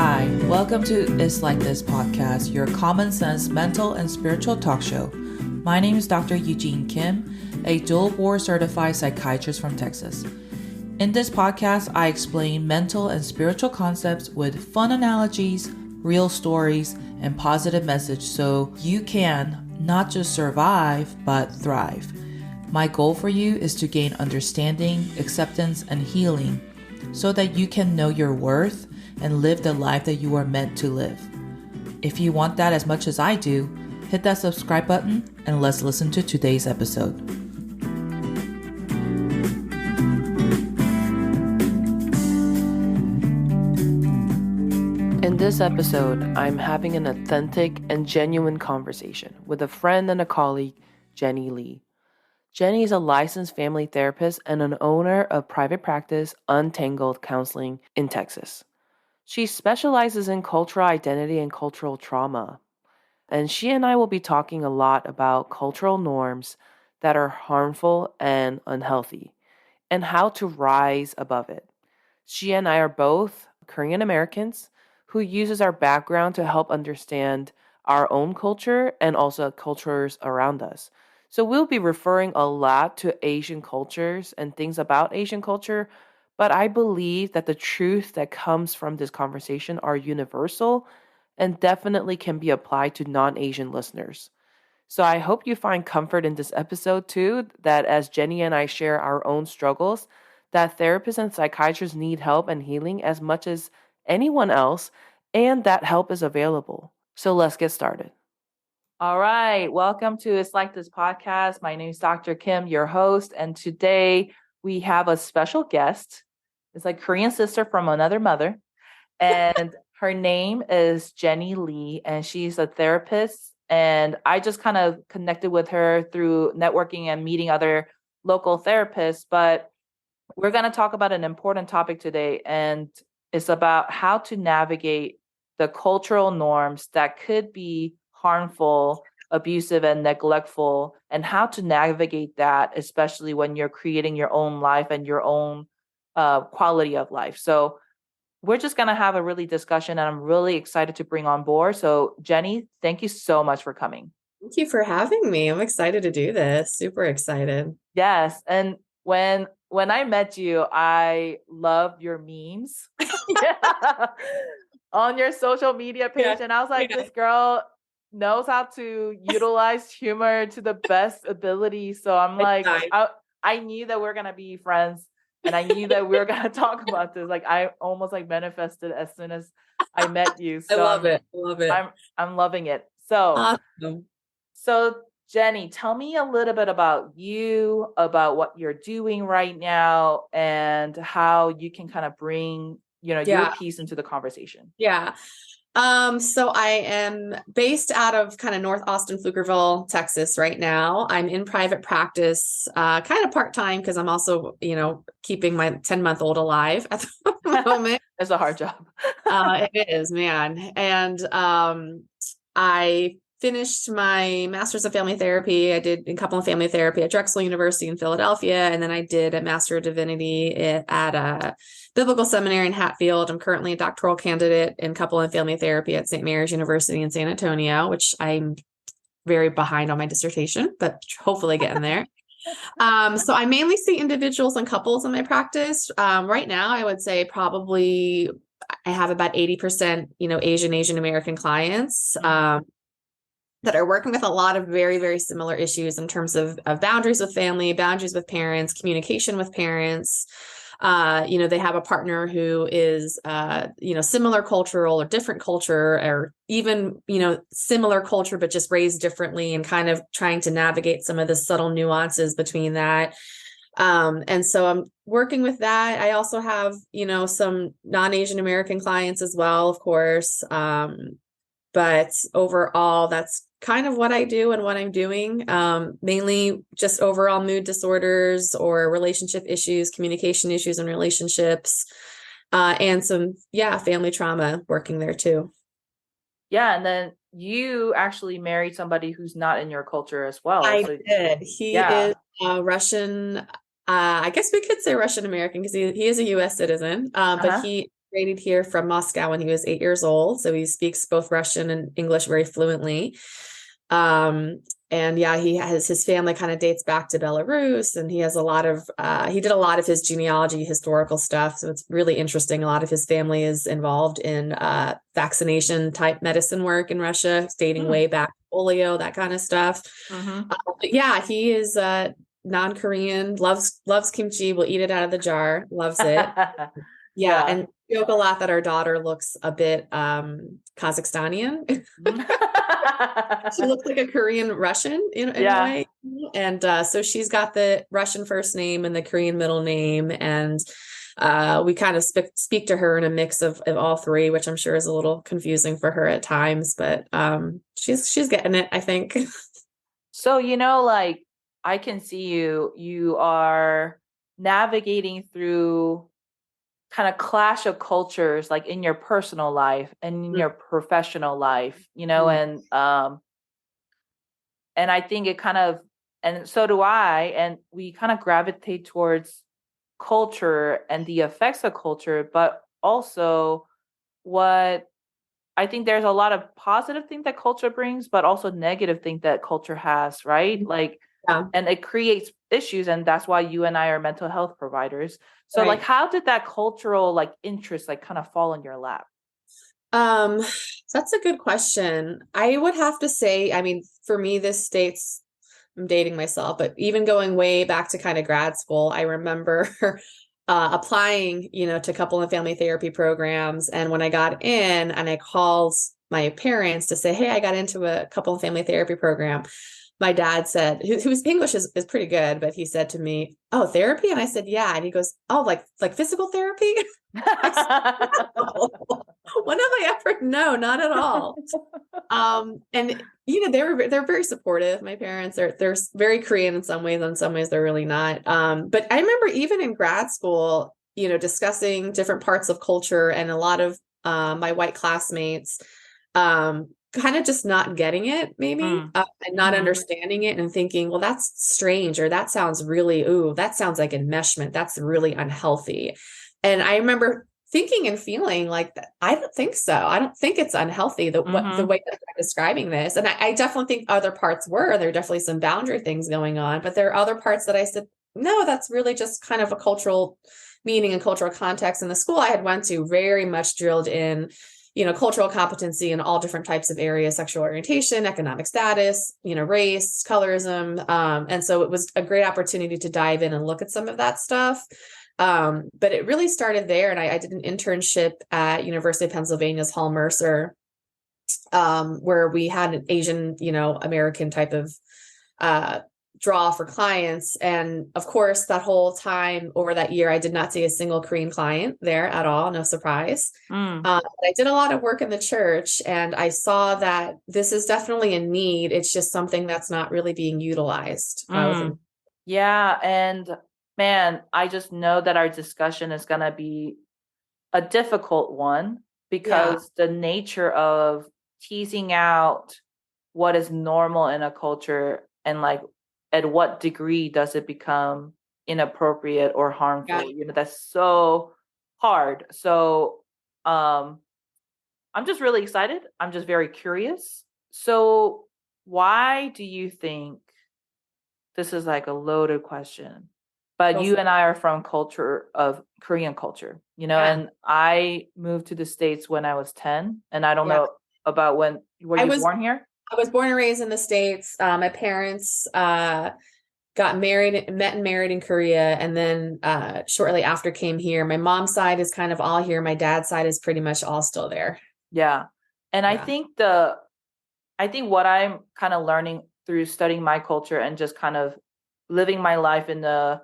Hi, welcome to It's Like This podcast, your common sense mental and spiritual talk show. My name is Dr. Eugene Kim, a dual board certified psychiatrist from Texas. In this podcast, I explain mental and spiritual concepts with fun analogies, real stories, and positive message so you can not just survive, but thrive. My goal for you is to gain understanding, acceptance, and healing so that you can know your worth and live the life that you are meant to live. If you want that as much as I do, hit that subscribe button and let's listen to today's episode. In this episode, I'm having an authentic and genuine conversation with a friend and a colleague, Jenny Lee. Jenny is a licensed family therapist and an owner of private practice Untangled Counseling in Texas. She specializes in cultural identity and cultural trauma. And she and I will be talking a lot about cultural norms that are harmful and unhealthy and how to rise above it. She and I are both Korean Americans who uses our background to help understand our own culture and also cultures around us. So we'll be referring a lot to Asian cultures and things about Asian culture, but I believe that the truth that comes from this conversation are universal and definitely can be applied to non-Asian listeners. So I hope you find comfort in this episode too, that as Jenny and I share our own struggles, that therapists and psychiatrists need help and healing as much as anyone else, and that help is available. So let's get started. All right, welcome to It's Like This podcast. My name is Dr. Kim, your host, and today we have a special guest. It's like Korean sister from another mother, and her name is Jenny Lee, and she's a therapist. And I just kind of connected with her through networking and meeting other local therapists. But we're going to talk about an important topic today, and it's about how to navigate the cultural norms that could be harmful, abusive, and neglectful, and how to navigate that, especially when you're creating your own life and your own quality of life. So we're just going to have a really discussion, and I'm really excited to bring on board. So Jenny, thank you so much for coming. Thank you for having me. I'm excited to do this. Super excited. Yes. And when I met you, I loved your memes on your social media page. And I was like, this girl knows how to utilize humor to the best ability. So I'm like, I knew that we're going to be friends. And I knew that we were going to talk about this. Like I almost like manifested as soon as I met you. So I love it. I'm loving it. So, awesome. So Jenny, tell me a little bit about you, about what you're doing right now, and how you can kind of bring, your piece into the conversation. Yeah. So I am based out of kind of North Austin, Pflugerville, Texas right now. I'm in private practice, kind of part-time because I'm also, keeping my 10-month-old alive at the moment. It's a hard job. It is, man. And I finished my Master's of Family Therapy. I did a couple of family therapy at Drexel University in Philadelphia. And then I did a Master of Divinity at a Biblical Seminary in Hatfield. I'm currently a doctoral candidate in couple and family therapy at St. Mary's University in San Antonio, which I'm very behind on my dissertation, but hopefully getting there. So I mainly see individuals and couples in my practice. Right now, I would say probably I have about 80%, Asian American clients. That are working with a lot of very, very similar issues in terms of boundaries with family, boundaries with parents, communication with parents. They have a partner who is, similar cultural or different culture, or even, similar culture, but just raised differently, and kind of trying to navigate some of the subtle nuances between that. And so I'm working with that. I also have, some non-Asian American clients as well, of course. But overall, that's kind of what I do and what I'm doing. Mainly just overall mood disorders or relationship issues, communication issues in relationships, and some, family trauma working there too. Yeah. And then you actually married somebody who's not in your culture as well. I did. He is Russian. I guess we could say Russian American because he is a U.S. citizen, but he Migrated here from Moscow when he was 8 years old. So he speaks both Russian and English very fluently. Um, and yeah, he has his family kind of dates back to Belarus, and he has a lot of he did a lot of his genealogy historical stuff. So it's really interesting. A lot of his family is involved in vaccination type medicine work in Russia, dating Mm. way back polio, that kind of stuff. Mm-hmm. But yeah, he is non-Korean, loves kimchi, will eat it out of the jar, loves it. Yeah, Yeah. and we joke a lot that our daughter looks a bit Kazakhstanian. She looks like a Korean Russian in a Yeah. way. And so she's got the Russian first name and the Korean middle name. And we kind of speak to her in a mix of all three, which I'm sure is a little confusing for her at times, but she's getting it, I think. So, like I can see you are navigating through kind of clash of cultures like in your personal life and in your professional life, and I think it kind of, and so do I, and we kind of gravitate towards culture and the effects of culture, but also what I think there's a lot of positive things that culture brings, but also negative things that culture has, right? Like, Yeah, and it creates issues, and that's why you and I are mental health providers. So, like, right. how did that cultural like interest like kind of fall in your lap? Um, that's a good question. I would have to say, I mean, for me, this states, I'm dating myself, but even going way back to kind of grad school, I remember applying, to couple and family therapy programs. And when I got in and I called my parents to say, hey, I got into a couple and family therapy program, my dad said, whose English is pretty good, but he said to me, oh, therapy? And I said, yeah. And he goes, oh, like physical therapy? I said, no. When have I ever? No, not at all. And they're very supportive. My parents they're very Korean in some ways, in some ways they're really not. But I remember even in grad school, discussing different parts of culture, and a lot of my white classmates kind of just not getting it, maybe, Mm. and not Hmm. understanding it and thinking, well, that's strange, or that sounds really, ooh, that sounds like enmeshment. That's really unhealthy. And I remember thinking and feeling like that. I don't think so. I don't think it's unhealthy the Hmm. way that I'm describing this. And I definitely think other parts were. There are definitely some boundary things going on, but there are other parts that I said, no, that's really just kind of a cultural meaning and cultural context. And the school I had went to very much drilled in, cultural competency in all different types of areas, sexual orientation, economic status, race, colorism. And so it was a great opportunity to dive in and look at some of that stuff. But it really started there. And I did an internship at University of Pennsylvania's Hall Mercer, where we had an Asian, American type of uh, draw for clients. And of course, that whole time over that year, I did not see a single Korean client there at all. No surprise. Mm. I did a lot of work in the church, and I saw that this is definitely a need. It's just something that's not really being utilized within. Mm. Yeah, and man, I just know that our discussion is going to be a difficult one Yeah. because the nature of teasing out what is normal in a culture and like at what degree does it become inappropriate or Yeah. harmful, that's so hard. So I'm just really excited. I'm just very curious. So why do you think, this is like a loaded question, but Go you for and I are from culture of Korean culture, Yeah. and I moved to the States when I was 10, and I don't Yeah. know about when, were I you was born here? I was born and raised in the States. My parents got married, met and married in Korea, and then shortly after came here. My mom's side is kind of all here. My dad's side is pretty much all still there. Yeah. And Yeah. I think what I'm kind of learning through studying my culture and just kind of living my life in the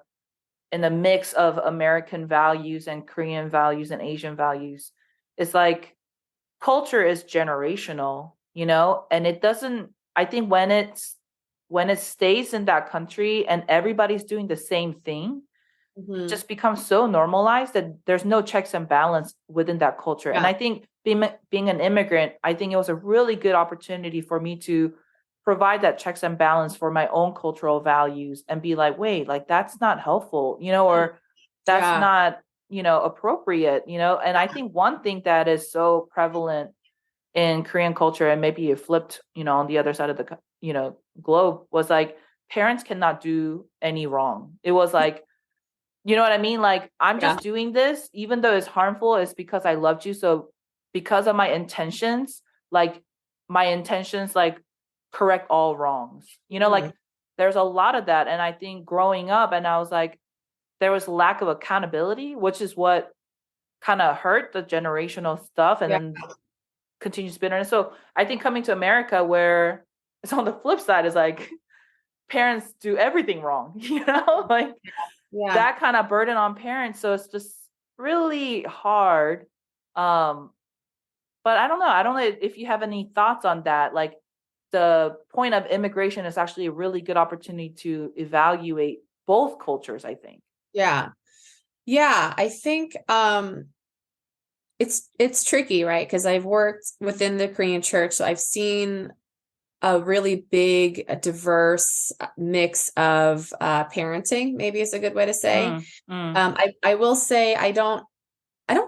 mix of American values and Korean values and Asian values, is like culture is generational, and it doesn't, I think when it stays in that country and everybody's doing the same thing, it Hmm. just becomes so normalized that there's no checks and balance within that culture. And Yeah. I think being an immigrant, I think it was a really good opportunity for me to provide that checks and balance for my own cultural values and be like, wait, like that's not helpful, or that's Yeah. not. appropriate, and I think one thing that is so prevalent in Korean culture, and maybe it flipped, on the other side of the, globe, was like parents cannot do any wrong. It was like, you know what I mean? Like, I'm Yeah. just doing this, even though it's harmful, it's because I loved you. So because of my intentions, like my intentions, like correct all wrongs, Mm. like there's a lot of that. And I think growing up, and I was like, there was lack of accountability, which is what kind of hurt the generational stuff and Yeah. then continues bitterness. So I think coming to America, where it's on the flip side, is like parents do everything wrong, like Yeah. that kind of burden on parents. So it's just really hard. Um, but I don't know if you have any thoughts on that. Like the point of immigration is actually a really good opportunity to evaluate both cultures, I think. Yeah. Yeah. I think it's tricky, right? Because I've worked within the Korean church, so I've seen a really big, diverse mix of parenting, maybe is a good way to say. Mm, mm, I will say I don't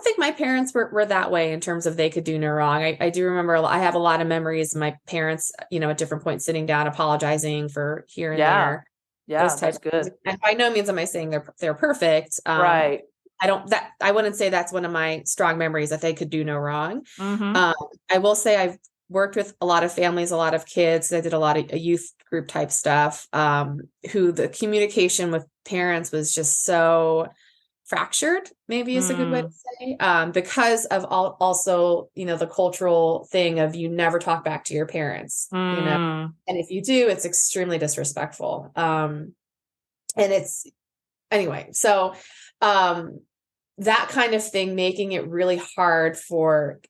think my parents were that way in terms of they could do no wrong. I do remember I have a lot of memories of my parents, at different points sitting down, apologizing for here and yeah. there, those Yeah, type that's of things. good. And by no means am I saying they're perfect. Right. I wouldn't say that's one of my strong memories that they could do no wrong. Mm-hmm. Um, I will say I've worked with a lot of families, a lot of kids. I did a lot of youth group type stuff, who the communication with parents was just so fractured, maybe is a good way to Mm, say, because of also, the cultural thing of you never talk back to your parents. mm, And if you do, it's extremely disrespectful. And it's anyway, so um, that kind of thing, making it really hard for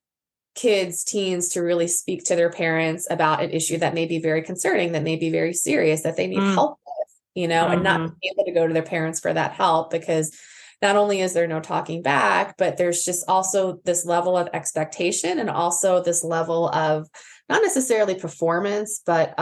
kids, teens to really speak to their parents about an issue that may be very concerning, that may be very serious, that they need mm, help with, and not mm-hmm. being able to go to their parents for that help because not only is there no talking back, but there's just also this level of expectation and also this level of not necessarily performance, but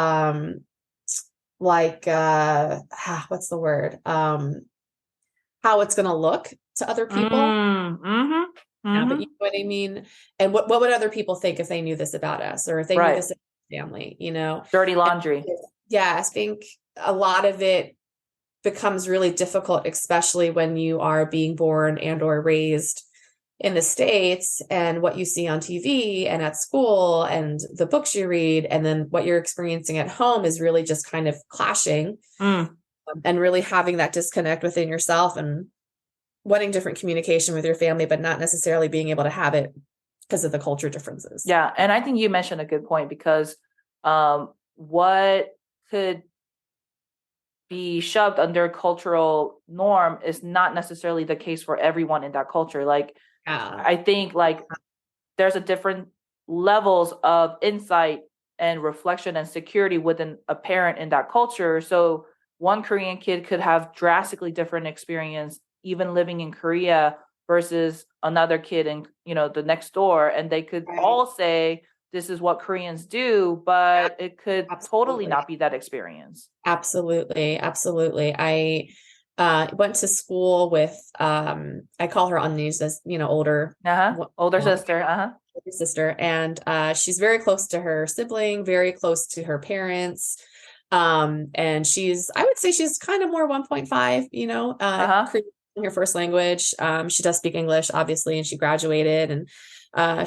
like what's the word? How it's going to look to other people. Mm, mm-hmm. Yeah, but you Mm-hmm. know what I mean? And what would other people think if they knew this about us or if they knew Right. this about our family? Dirty And laundry. yeah, I think a lot of it becomes really difficult, especially when you are being born and or raised in the States and what you see on TV and at school and the books you read and then what you're experiencing at home is really just kind of clashing, Mm. and really having that disconnect within yourself and wanting different communication with your family, but not necessarily being able to have it because of the culture differences. Yeah. And I think you mentioned a good point because what could be shoved under cultural norm is not necessarily the case for everyone in that culture. Like, Yeah. I think like there's a different levels of insight and reflection and security within a parent in that culture. So one Korean kid could have drastically different experience even living in Korea versus another kid in, the next door, and they could Right. all say this is what Koreans do, but it could totally Absolutely. not be that experience. Absolutely. Absolutely. I went to school with I call her Anni's, as older Uh-huh. Older uh, sister. Uh-huh. older sister, and she's very close to her sibling, very close to her parents. And I would say she's kind of more 1.5, Uh-huh. Korean in her first language. She does speak English, obviously, and she graduated and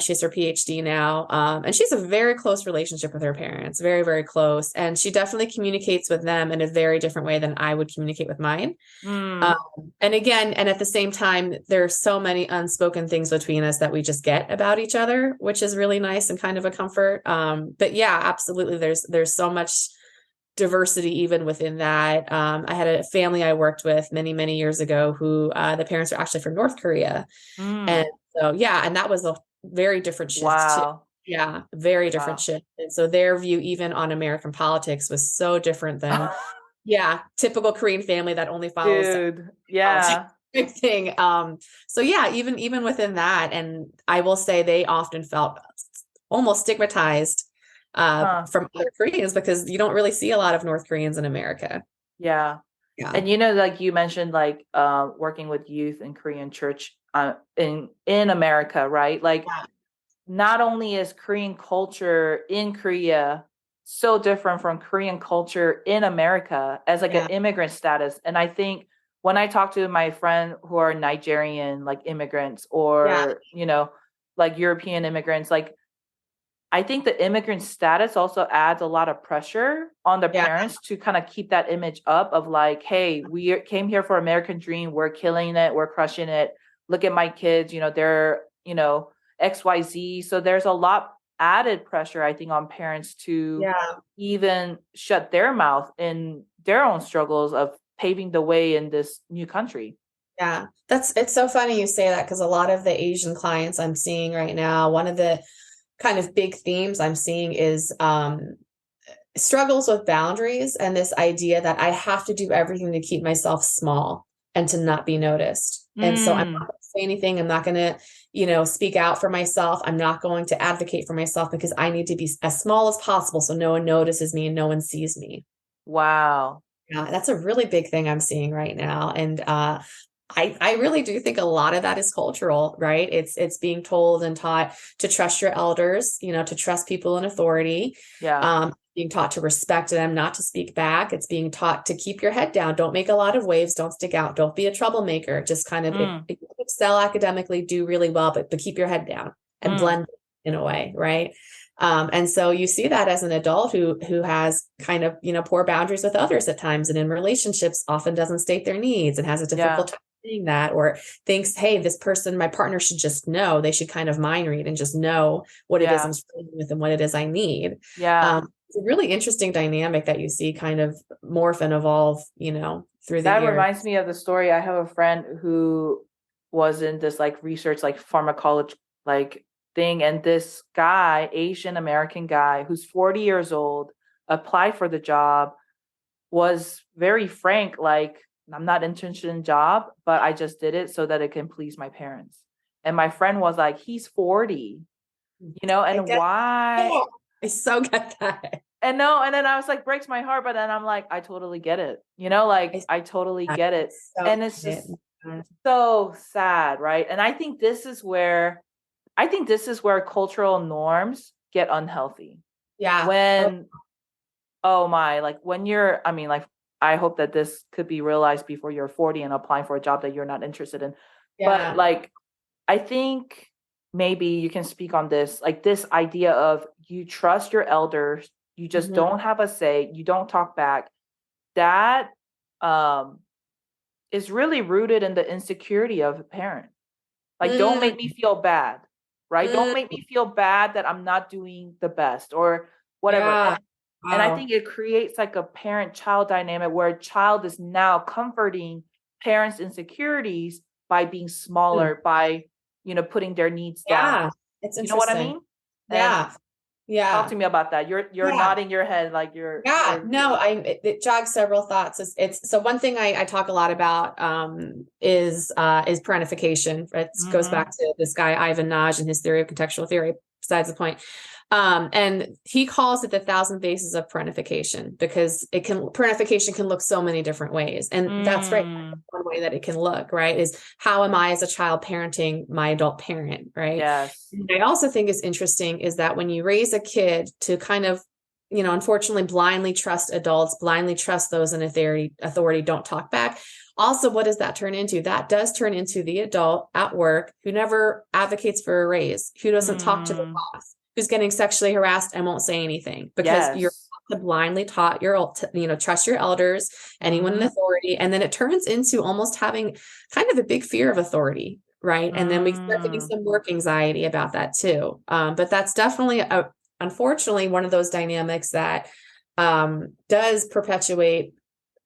she has her PhD now. And she's a very close relationship with her parents, very, very close. And she definitely communicates with them in a very different way than I would communicate with mine. Um, Mm. and again, and at the same time, there's so many unspoken things between us that we just get about each other, which is really nice and kind of a comfort. But yeah, absolutely. There's so much diversity even within that. I had a family I worked with many, many years ago who the parents were actually from North Korea. And Mm. so, yeah, and that was a very different shift too. Wow. Yeah, very different Wow. shift. And so their view, even on American politics, was so different than, yeah, typical Korean family that only follows Dude. politics Yeah. type thing. So yeah, even within that, and I will say they often felt almost stigmatized Huh. from other Koreans because you don't really see a lot of North Koreans in America. Yeah. Yeah. And like you mentioned, like working with youth in Korean church. in America, right? Like, Yeah. not only is Korean culture in Korea so different from Korean culture in America as like an Yeah. immigrant status. And I think when I talk to my friend who are Nigerian like immigrants Yeah. or, like European immigrants, like I think the immigrant status also adds a lot of pressure on the Yeah. parents to kind of keep that image up of like, hey, we came here for American dream. We're killing it. We're crushing it. Look at my kids, they're, XYZ. So there's a lot added pressure, I think, on parents to Yeah. even shut their mouth in their own struggles of paving the way in this new country. Yeah. It's so funny you say that because a lot of the Asian clients I'm seeing right now, one of the kind of big themes I'm seeing is struggles with boundaries and this idea that I have to do everything to keep myself small and to not be noticed. And so I'm not Mm, going to say anything. I'm not going to, speak out for myself. I'm not going to advocate for myself because I need to be as small as possible so no one notices me and no one sees me. wow. Yeah, that's a really big thing I'm seeing right now. And I really do think a lot of that is cultural, right? It's being told and taught to trust your elders, to trust people in authority, Yeah. being taught to respect them, not to speak back. It's being taught to keep your head down. Don't make a lot of waves. Don't stick out. Don't be a troublemaker. Just kind of if Mm, you excel academically, do really well, but keep your head down and mm, blend in a way, right? And so you see that as an adult who has kind of poor boundaries with others at times, and in relationships often doesn't state their needs and has a yeah. difficult time saying that, or thinks, hey, this person, my partner should just know. They should kind of mind read and just know what it is Yeah. I'm struggling with and what it is I need. Yeah. It's a really interesting dynamic that you see kind of morph and evolve, through the That years. reminds me of the story. I have a friend who was in this like research, like pharmacology, like thing. And this guy, Asian American guy who's 40 years old, applied for the job, was very frank, like, I'm not interested in the job, but I just did it so that it can please my parents. And my friend was like, he's 40, I and get why? that. I so get that. And no, and then I was like, breaks my heart, but then I'm like, I totally get it. Like I totally get it. So And it's get just it. so sad, right? And I think this is where cultural norms get unhealthy. Yeah. Oh, When oh my, like when you're I mean, like I hope that this could be realized before you're 40 and applying for a job that you're not interested in. But yeah. like I think maybe you can speak on this, like this idea of you trust your elders, you just Mhm. don't have a say, you don't talk back. That um is really rooted in the insecurity of a parent. Like, don't Mm, make me feel bad, right? Don't make mm, me feel bad that I'm not doing the best or whatever. yeah. And I Wow. think it creates like a parent-child dynamic where a child is now comforting parents' insecurities by being Mm, smaller, by putting their needs down. yeah. It's You know what I interesting. mean? And Yeah. talk Yeah. to me about that. You're Yeah. nodding your head like you're Yeah, you're no, it jogs several thoughts. It's so one thing I talk a lot about is parentification. It goes back mm-hmm. to this guy Ivan Naj and his theory of contextual theory. Besides the point, and he calls it the thousand faces of parentification because parentification can look so many different ways, and that's right. Mm, One way that it can look right is how am I as a child parenting my adult parent, right? yes. And I also think is interesting is that when you raise a kid to kind of unfortunately blindly trust adults, blindly trust those in authority, don't talk back. Also, what does that turn into? That does turn into the adult at work who never advocates for a raise, who doesn't talk to the Mm, boss, who's getting sexually harassed and won't say anything because you're yes. blindly taught trust your elders, anyone in Mm-hmm. authority. And then it turns into almost having kind of a big fear of authority. Right. And then we start getting Mm, some work anxiety about that too. But that's definitely unfortunately one of those dynamics that does perpetuate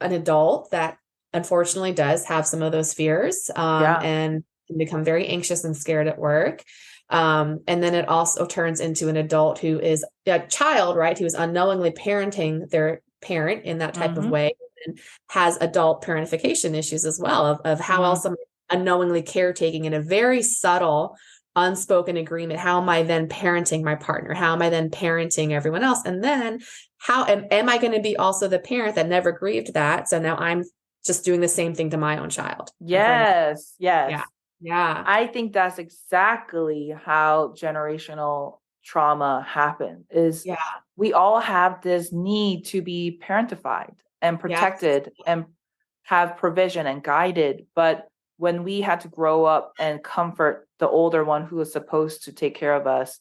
an adult that unfortunately does have some of those fears yeah. and can become very anxious and scared at work. And then it also turns into an adult who is a child, right, who is unknowingly parenting their parent in that type of Mm-hmm. way and has adult parentification issues as well of how Mm, else am I unknowingly caretaking in a very subtle unspoken agreement. How am I then parenting my partner? How am I then parenting everyone else? And then how am I going to be also the parent that never grieved that? So now I'm just doing the same thing to my own child. I'm trying to, yes. yeah. Yes. Yeah. I think that's exactly how generational trauma happens, is Yeah. we all have this need to be parentified and Yes. protected and have provision and guided. But when we had to grow up and comfort the older one who was supposed to take care of us,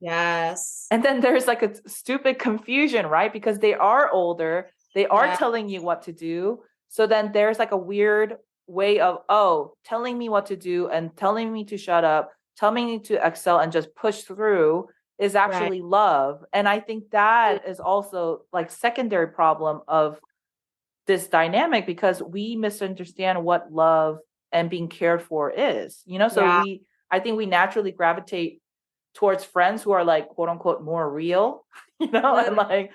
Yes. and then there's like a stupid confusion, right? Because they are older, they are Yeah. telling you what to do. So then there's like a weird way of, oh, telling me what to do and telling me to shut up, telling me to excel and just push through is Right. actually love. And I think that is also like secondary problem of this dynamic, because we misunderstand what love and being cared for is, so Yeah. I think we naturally gravitate towards friends who are like quote unquote more real, and like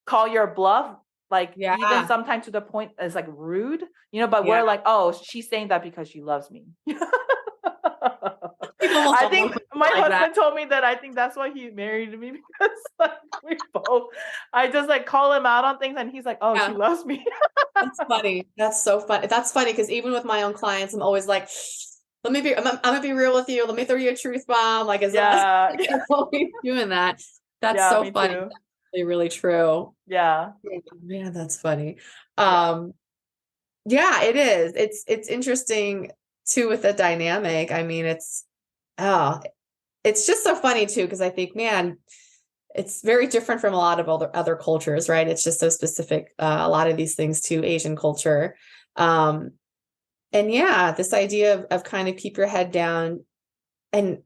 call your bluff, like even Yeah. sometimes to the point is like rude, but Yeah. we're like, oh, she's saying that because she loves me. Think almost I all of think them my like that. husband told me that I think that's why he married me, because like we both, I just like call him out on things and he's like, oh, she Yeah. loves me. That's funny. That's so funny. That's funny because even with my own clients, I'm always like, I'm gonna be real with you. Let me throw you a truth bomb. Like, Yeah. I'm always doing that. That's Yeah, so me funny. too. That's really, really true. Yeah. Yeah, man, that's funny. Yeah. Yeah, it is. It's interesting too with the dynamic. I mean, oh, it's just so funny too, because I think, man, it's very different from a lot of other cultures, right? It's just so specific, a lot of these things to Asian culture. Um, and yeah, this idea of kind of keep your head down and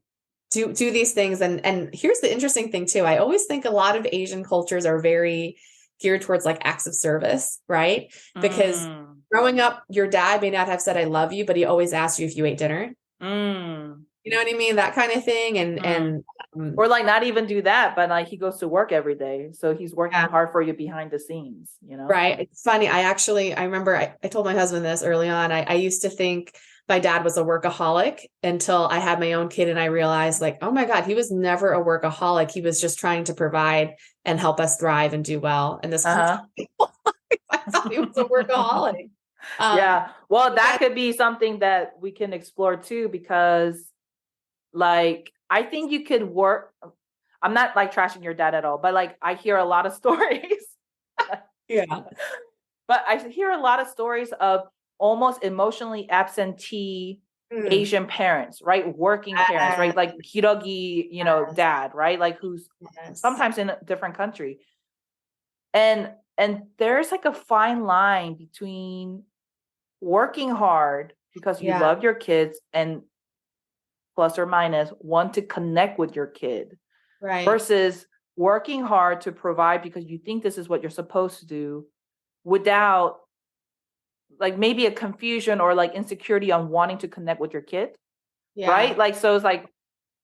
do these things. And here's the interesting thing too. I always think a lot of Asian cultures are very geared towards like acts of service, right? Because Mm. growing up, your dad may not have said I love you, but he always asked you if you ate dinner. Mm. You know what I mean? That kind of thing. Mm. And Or like not even do that, but like he goes to work every day. So he's working yeah. hard for you behind the scenes. Right. It's funny. I remember I told my husband this early on. I used to think my dad was a workaholic until I had my own kid and I realized like, oh my God, he was never a workaholic. He was just trying to provide and help us thrive and do well. And this whole Uh-huh. time I thought he was a workaholic. Um, Yeah. Well, that that, could be something that we can explore too, because like I think you could work. I'm not like trashing your dad at all, but like I hear a lot of stories. yeah. But I hear a lot of stories of almost emotionally absentee Mm. Asian parents, right? Working parents, right? Like hirogi, Yes. dad, right? Like who's Yes. sometimes in a different country. And there's like a fine line between working hard because you Yeah. love your kids and plus or minus want to connect with your kid Right. versus working hard to provide because you think this is what you're supposed to do without like maybe a confusion or like insecurity on wanting to connect with your kid, right? Yeah. Like so it's like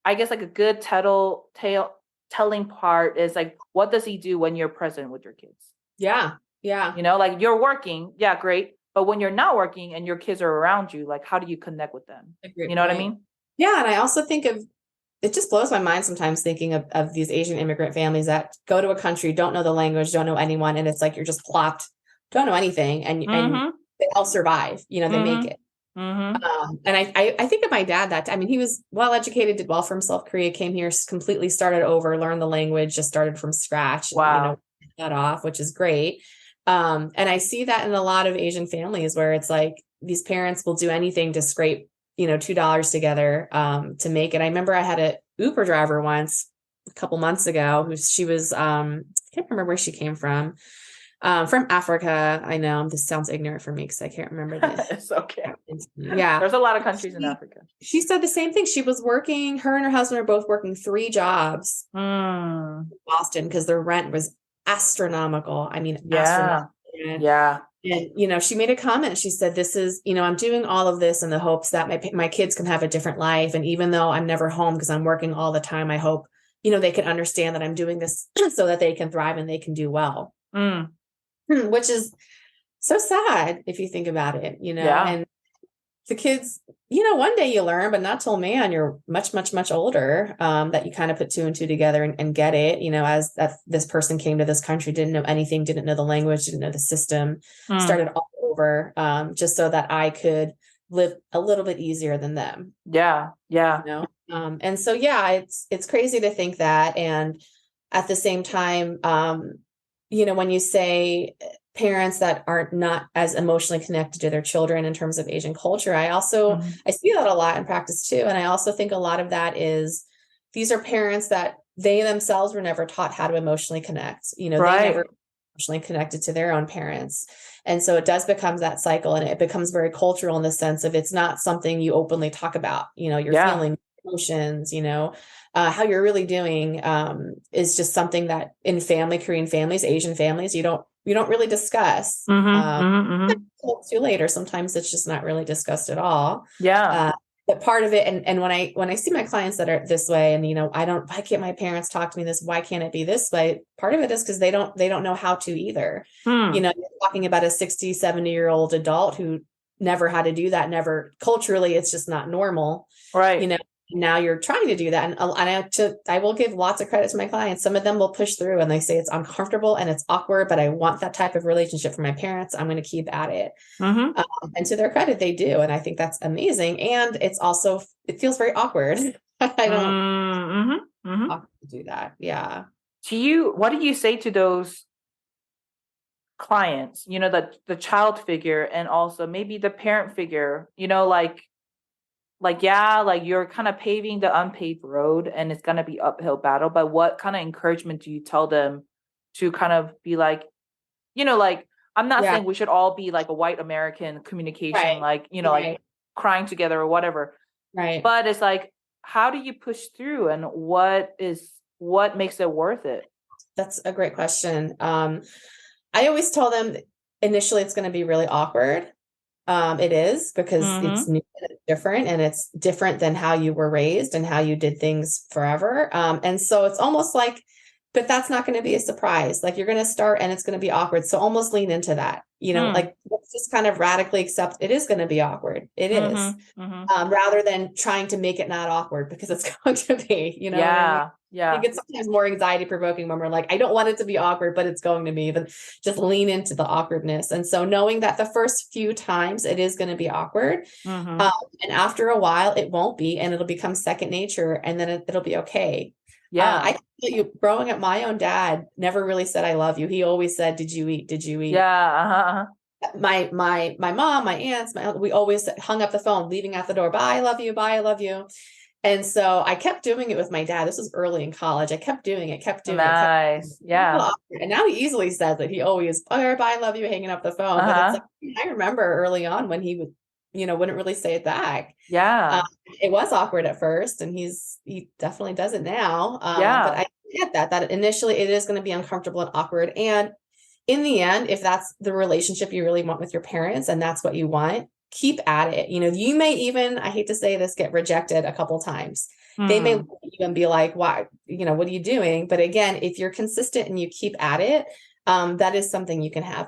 I guess like a good telling part is like what does he do when you're present with your kids? Yeah. Yeah. Like you're working, yeah, great. But when you're not working and your kids are around you, like how do you connect with them? A great You know what I point. mean? Yeah. And I also think it just blows my mind sometimes thinking of these Asian immigrant families that go to a country, don't know the language, don't know anyone. And it's like, you're just plopped, don't know anything. And Mm-hmm. they all survive, they make Mm-hmm. it. Mm-hmm. And I think of my dad I mean, he was well educated, did well for himself, Korea, came here, completely started over, learned the language, just started from scratch and, Wow. that off, which is great. And I see that in a lot of Asian families where it's like these parents will do anything to scrape, $2 together, to make it. I remember I had a Uber driver once a couple months ago she was, I can't remember where she came from Africa. I know this sounds ignorant for me because I can't remember the. It's okay. Yeah. There's a lot of countries in Africa. She said the same thing. She was working, her and her husband are both working 3 jobs Mm. in Boston because their rent was astronomical. I mean, Yeah. astronomical. Yeah. And, she made a comment. She said, this is, I'm doing all of this in the hopes that my kids can have a different life. And even though I'm never home because I'm working all the time, I hope, they can understand that I'm doing this so that they can thrive and they can do well. Mm. Which is so sad if you think about it, Yeah. and the kids, one day you learn, but not till, man, you're much, much, much older, that you kind of put 2 and 2 together and get it, as that this person came to this country, didn't know anything, didn't know the language, didn't know the system, Mm. started all over, just so that I could live a little bit easier than them. Yeah. Yeah. And so, yeah, it's crazy to think that. And at the same time, when you say parents that aren't not as emotionally connected to their children in terms of Asian culture, I see that a lot in practice too. And I also think a lot of that is these are parents that they themselves were never taught how to emotionally connect. They never emotionally connected to their own parents. And so it does become that cycle, and it becomes very cultural in the sense of it's not something you openly talk about, your feelings, emotions, how you're really doing, is just something that in Korean families, Asian families, you don't really discuss. It's too late, or sometimes it's just not really discussed at all. Yeah. But part of it, and when I see my clients that are this way, and why can't my parents talk to me this? Why can't it be this way? Part of it is because they don't know how to either. You're talking about a 60, 70-year-old adult who never had to do that. Never, culturally, it's just not normal. Right. Now you're trying to do that. And I will give lots of credit to my clients. Some of them will push through and they say it's uncomfortable and it's awkward, but I want that type of relationship from my parents. I'm going to keep at it. And to their credit, they do. And I think that's amazing. And it feels very awkward. I don't do that. Yeah. What do you say to those clients, the child figure and also maybe the parent figure, you're kind of paving the unpaved road and it's going to be uphill battle, but what kind of encouragement do you tell them to kind of be like, I'm not saying we should all be like a white American communication, like crying together or whatever. Right. But it's like, how do you push through, and what makes it worth it? That's a great question. I always tell them initially it's going to be really awkward. It is, because it's new and it's different, and it's different than how you were raised and how you did things forever. And so it's almost like, but that's not going to be a surprise. Like, you're going to start and it's going to be awkward. So almost lean into that, like, let's just kind of radically accept it is going to be awkward. It is, rather than trying to make it not awkward, because it's going to be, what I mean? Yeah. I think it's sometimes more anxiety provoking when we're like, I don't want it to be awkward, but it's going to be, then just lean into the awkwardness. And so knowing that the first few times it is going to be awkward. And after a while it won't be, and it'll become second nature, and then it'll be okay. Yeah. I can tell you, growing up, my own dad never really said, I love you. He always said, did you eat? Did you eat? Yeah. My mom, my aunts, we always hung up the phone, leaving out the door. Bye, I love you. Bye, I love you. And so I kept doing it with my dad. This was early in college. I kept doing it, nice. Yeah. And now he easily says that. He always, bye, I love you, hanging up the phone. But it's like, I remember early on when he would, wouldn't really say it back. Yeah. It was awkward at first, and he definitely does it now. But I get that initially it is going to be uncomfortable and awkward. And in the end, if that's the relationship you really want with your parents and that's what you want, keep at it. You may even, I hate to say this, get rejected a couple times. They may look at you and be like, why, what are you doing? But again, if you're consistent and you keep at it, that is something you can have.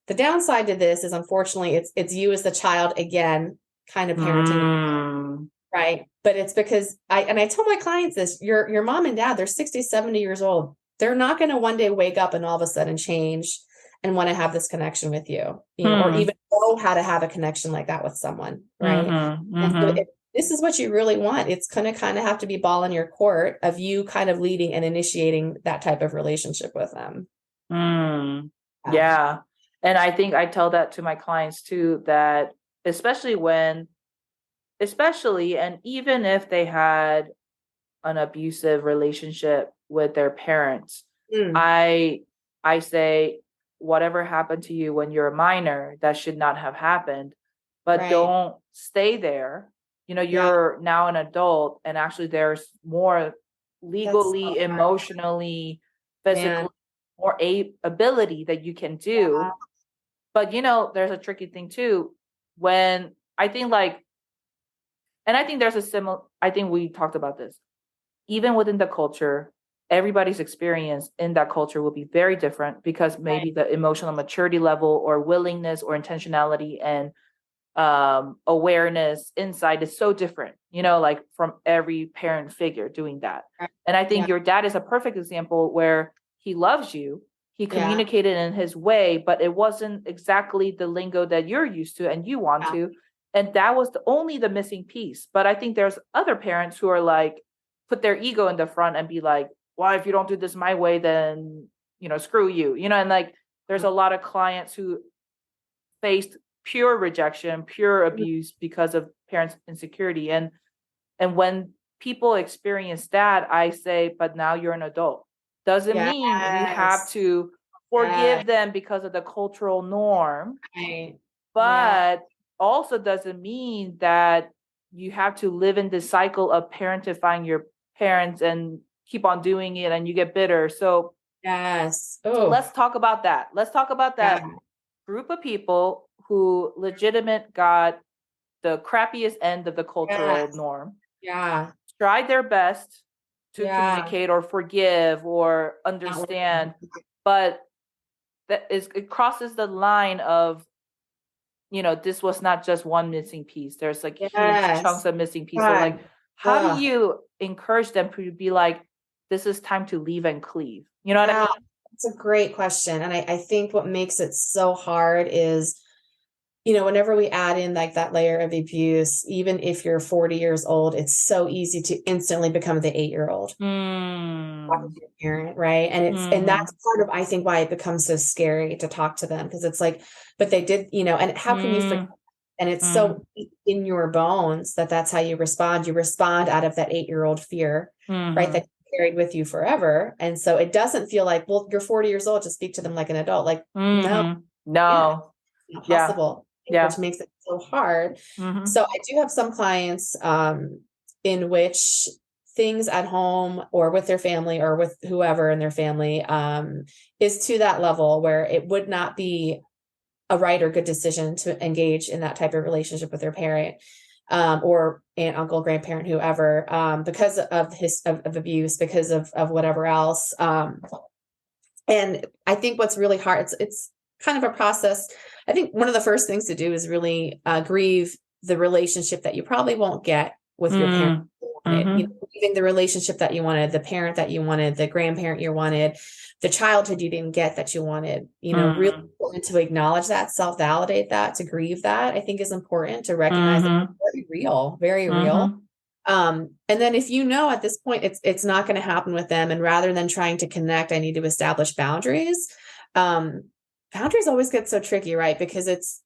The downside to this is, unfortunately, it's you as the child, again, kind of parenting, right? But it's because I tell my clients this, your mom and dad, they're 60, 70 years old. They're not going to one day wake up and all of a sudden change and want to have this connection with you, or even know how to have a connection like that with someone, right? And so if this is what you really want, it's going to kind of have to be ball in your court of you kind of leading and initiating that type of relationship with them. Yeah. And I think I tell that to my clients too, that especially and even if they had an abusive relationship with their parents, I say, whatever happened to you when you're a minor, that should not have happened, but don't stay there. You're now an adult, and actually there's more legally, emotionally, physically, more ability that you can do. But there's a tricky thing too, when I think there's a similar, I think we talked about this, even within the culture, everybody's experience in that culture will be very different, because maybe the emotional maturity level or willingness or intentionality and awareness inside is so different, like from every parent figure doing that. And I think your dad is a perfect example where he loves you. He communicated in his way, but it wasn't exactly the lingo that you're used to and you want to. And that was only the missing piece. But I think there's other parents who are like, put their ego in the front and be like, well, if you don't do this my way, then, screw you, and like, there's a lot of clients who faced pure rejection, pure abuse because of parents' insecurity. And when people experience that, I say, but now you're an adult. Doesn't mean you have to forgive them because of the cultural norm, but also doesn't mean that you have to live in this cycle of parentifying your parents and keep on doing it and you get bitter. So so let's talk about that. Let's talk about that group of people who legitimate got the crappiest end of the cultural norm. Tried their best to communicate or forgive or understand, but it crosses the line of, this was not just one missing piece. There's like huge chunks of missing pieces. So like, how do you encourage them to be like, this is time to leave and cleave? You know what I mean? It's a great question. And I think what makes it so hard is, whenever we add in like that layer of abuse, even if you're 40 years old, it's so easy to instantly become the 8-year-old parent, right? And that's part of, I think, why it becomes so scary to talk to them, because it's like, but they did, and how can you forget? And it's so in your bones that's how you respond. You respond out of that 8-year-old fear, right? That you carried with you forever. And so it doesn't feel like, well, you're 40 years old, just speak to them like an adult. Like, no, it's not possible. Which makes it so hard. So I do have some clients in which things at home or with their family or with whoever in their family is to that level where it would not be a right or good decision to engage in that type of relationship with their parent or aunt, uncle, grandparent, whoever, because of of abuse, because of whatever else. And I think what's really hard, it's kind of a process. I think one of the first things to do is really grieve the relationship that you probably won't get with your parent. Grieving the relationship that you wanted, the parent that you wanted, the grandparent you wanted, the childhood you didn't get that you wanted. Really important to acknowledge that, self-validate that, to grieve that, I think is important to recognize that it's very real, very real. And then if at this point it's not going to happen with them, and rather than trying to connect, I need to establish boundaries. Boundaries always get so tricky, right? Because it's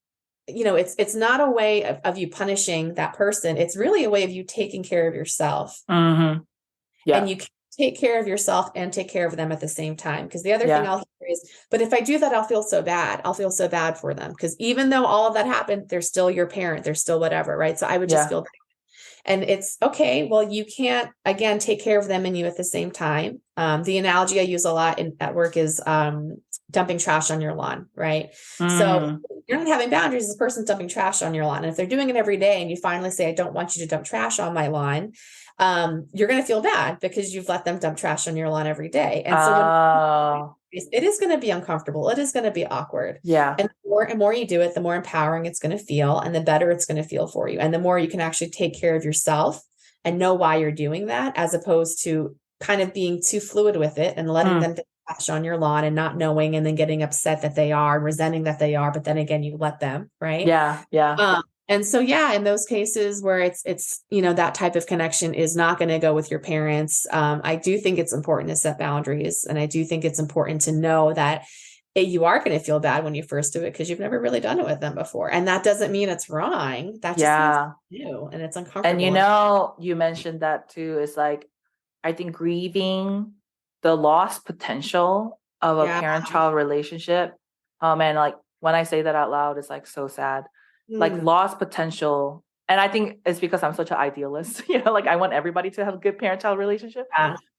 not a way of you punishing that person. It's really a way of you taking care of yourself. And you can take care of yourself and take care of them at the same time. Because the other thing I'll hear is, but if I do that, I'll feel so bad. I'll feel so bad for them. Because even though all of that happened, they're still your parent. They're still whatever, right? So I would just feel bad. And it's okay. Well, you can't, again, take care of them and you at the same time. The analogy I use a lot at work is dumping trash on your lawn, right? So you're not having boundaries. This person's dumping trash on your lawn. And if they're doing it every day and you finally say, I don't want you to dump trash on my lawn, you're going to feel bad because you've let them dump trash on your lawn every day. And so it is going to be uncomfortable. It is going to be awkward. And the more you do it, the more empowering it's going to feel and the better it's going to feel for you. And the more you can actually take care of yourself and know why you're doing that, as opposed to kind of being too fluid with it and letting them trash on your lawn and not knowing, and then getting upset that they are, resenting that they are, but then again, you let them, right? And so, in those cases where it's, that type of connection is not going to go with your parents. I do think it's important to set boundaries. And I do think it's important to know that you are going to feel bad when you first do it because you've never really done it with them before. And that doesn't mean it's wrong. That just means it's new and it's uncomfortable. And you mentioned that too. It's like, I think grieving the lost potential of a parent-child relationship. And like, when I say that out loud, it's like so sad. Like lost potential. And I think it's because I'm such an idealist, like I want everybody to have a good parent-child relationship,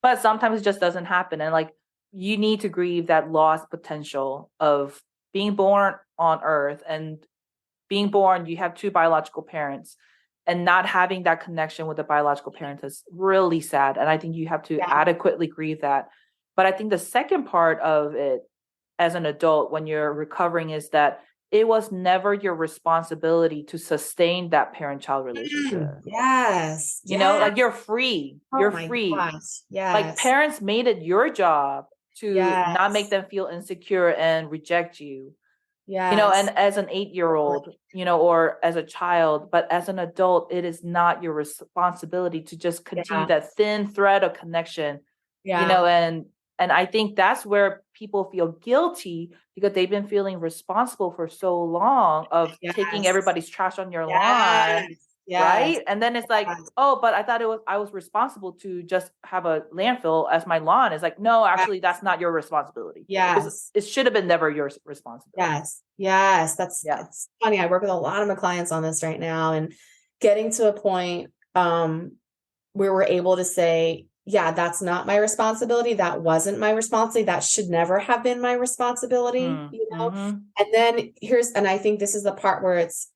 but sometimes it just doesn't happen. And like, you need to grieve that lost potential of being born on earth and being born, you have two biological parents, and not having that connection with the biological parents is really sad. And I think you have to adequately grieve that. But I think the second part of it as an adult, when you're recovering, is that it was never your responsibility to sustain that parent-child relationship. Like you're free. You're free. Like parents made it your job to not make them feel insecure and reject you. Yes. and as an 8-year-old, or as a child, but as an adult, it is not your responsibility to just continue Yeah. that thin thread of connection, Yeah. and I think that's where people feel guilty because they've been feeling responsible for so long of taking Yes. everybody's trash on your lawn, Yes. Yes. right? And then it's like, Yes. oh, but I was responsible to just have a landfill as my lawn. It's like, no, actually, that's not your responsibility. Yes. It should have been never your responsibility. Yes. Yes. Yeah. It's funny. I work with a lot of my clients on this right now, and getting to a point where we're able to say, yeah, that's not my responsibility. That wasn't my responsibility. That should never have been my responsibility, Mm-hmm. And then and I think this is the part where it's,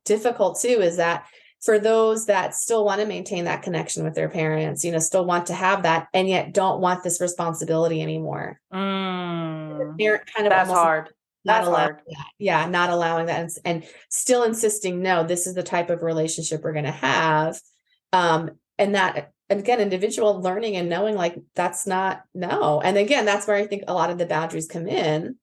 difficult too, is that for those that still want to maintain that connection with their parents, still want to have that and yet don't want this responsibility anymore. Mm. They're kind of That's almost hard. not That's allowing hard. that. Yeah, not allowing that, and still insisting, no, this is the type of relationship we're going to have. And that, again, individual learning and knowing, like, that's not, no. And again, that's where I think a lot of the boundaries come in.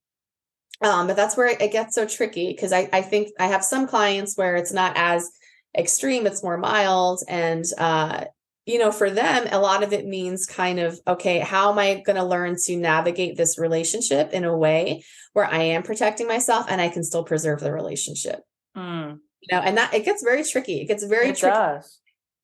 But that's where it gets so tricky, because I think I have some clients where it's not as extreme, it's more mild. And, for them, a lot of it means kind of, okay, how am I going to learn to navigate this relationship in a way where I am protecting myself and I can still preserve the relationship? Mm. And that it gets very tricky. It gets very It tricky. does.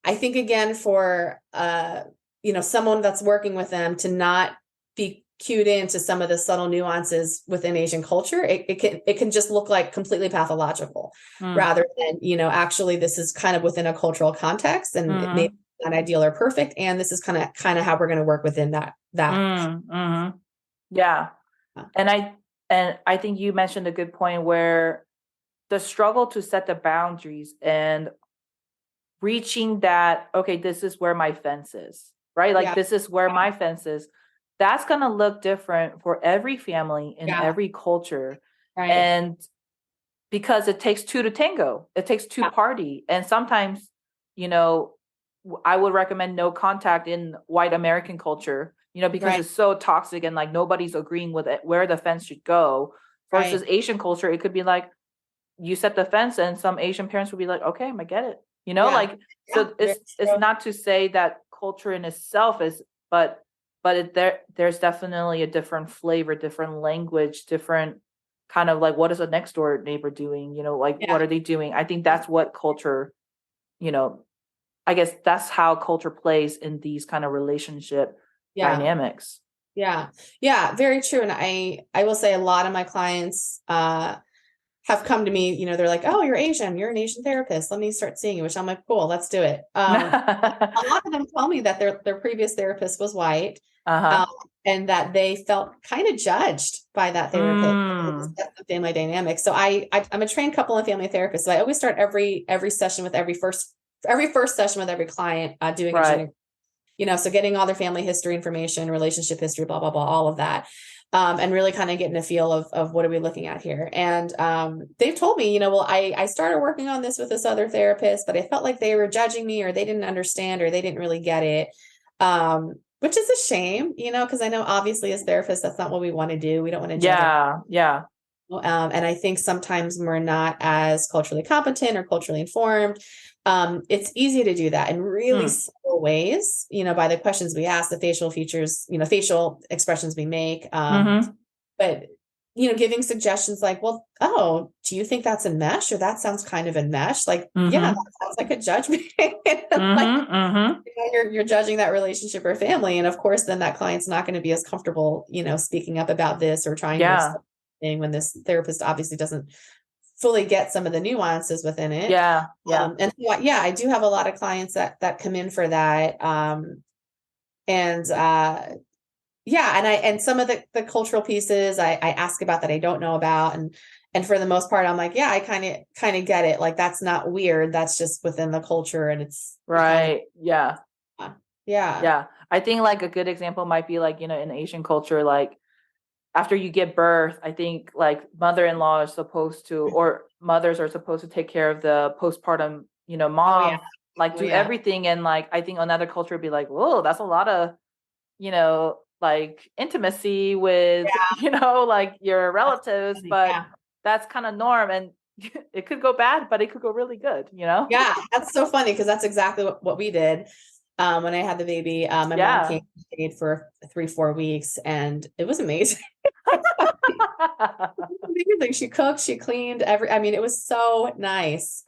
I think, again, for someone that's working with them to not be cued into some of the subtle nuances within Asian culture, it can just look like completely pathological, Mm. rather than, actually this is kind of within a cultural context, and it may Mm-hmm. be not ideal or perfect, and this is kind of how we're going to work within that. Mm-hmm. Yeah. And I think you mentioned a good point where the struggle to set the boundaries and reaching that, okay, this is where my fence is, right? Like Yeah. this is where my fence is. That's going to look different for every family in Yeah. every culture. Right. And because it takes two to tango, it takes two Yeah. party. And sometimes, you know, I would recommend no contact in white American culture, because Right. it's so toxic and like nobody's agreeing with it, where the fence should go. Versus Right. Asian culture, it could be like you set the fence and some Asian parents would be like, okay, I get it. Yeah. Like, Yeah. so Very it's true. not to say that culture in itself is, but there's definitely a different flavor, different language, different kind of like, what is a next door neighbor doing? Like, Yeah. what are they doing? I think that's what culture, you know, I guess that's how culture plays in these kind of relationship Yeah. dynamics. Yeah. Yeah. Very true. And I will say a lot of my clients, have come to me, they're like, oh, you're Asian, you're an Asian therapist. Let me start seeing you, which I'm like, cool, let's do it. A lot of them tell me that their previous therapist was white, um, Uh-huh. and that they felt kind of judged by that therapist. Mm. That's the family dynamic. So I'm a trained couple and family therapist. So I always start every session with every first session with every client, doing a Right. gene, so getting all their family history information, relationship history, blah, blah, blah, all of that. And really kind of getting a feel of what are we looking at here. And they've told me, well, I started working on this with this other therapist, but I felt like they were judging me, or they didn't understand, or they didn't really get it. Which is a shame, because I know obviously as therapists, that's not what we want to do. We don't want to judge our Yeah. and I think sometimes we're not as culturally competent or culturally informed. It's easy to do that in really Mm. subtle ways, by the questions we ask, the facial features, facial expressions we make. Mm-hmm. But, giving suggestions like, well, oh, do you think that's enmesh, or that sounds kind of enmesh? Like, yeah, that Mm-hmm. sounds like a judgment. Like, Mm-hmm. Mm-hmm. you're judging that relationship or family. And of course, then that client's not going to be as comfortable, speaking up about this or trying to Yeah. explain, when this therapist obviously doesn't fully get some of the nuances within it. Yeah. Yeah. And so, yeah, I do have a lot of clients that come in for that. And yeah, and some of the cultural pieces I ask about that I don't know about, and for the most part, I'm like, yeah, I kind of get it. Like, that's not weird. That's just within the culture, and it's kind of, Right. Yeah. yeah, Yeah. I think like a good example might be like, in Asian culture, like after you give birth, I think like mother-in-law is supposed to, or mothers are supposed to take care of the postpartum, oh yeah, mom, like oh do yeah, everything. And like, I think another culture would be like, whoa, that's a lot of, you know, like intimacy with, like your relatives, but that's kind of norm, and it could go bad, but it could go really good, Yeah, that's so funny because that's exactly what we did. When I had the baby, my mom came and stayed for 3-4 weeks, and it was amazing. Amazing. She cooked, she cleaned it was so nice.